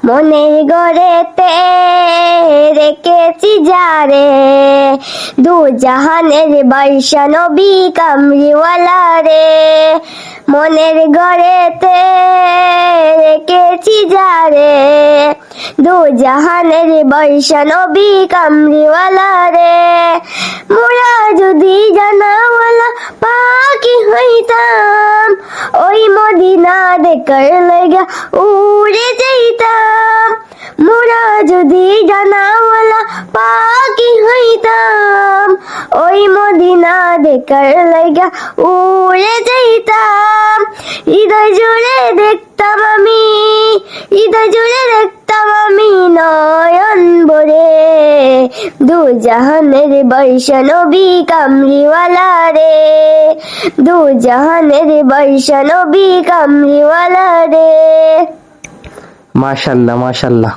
মনের গড়েতে রেখেছি যারে, দু জাহানের বর্ষা নবী কামলিওয়ালা রে। মনের গড়েতে রেখেছি যারে, দু জাহানের বর্ষা নবী কামলিওয়ালা রে। মোরা যদি জানাওয়ালা পাখি হইতাম, ওই মদিনা দেখার লাগা উড়ে যাইতাম। মোরা যদি জানাওয়ালা পাখি হইতাম, ওই মদিনা দেখার লাগা উড়ে যাইতাম। হৃদয় জুড়ে দেখতাম আমি, হৃদয় জুড়ে দেখতাম আমি নয়ন ভরে, দু জাহানের বর্ষা নবী কামলিওয়ালা রে। দু জাহানের বর্ষা নবী কামলিওয়ালা রে। মাশাআল্লাহ মাশাআল্লাহ।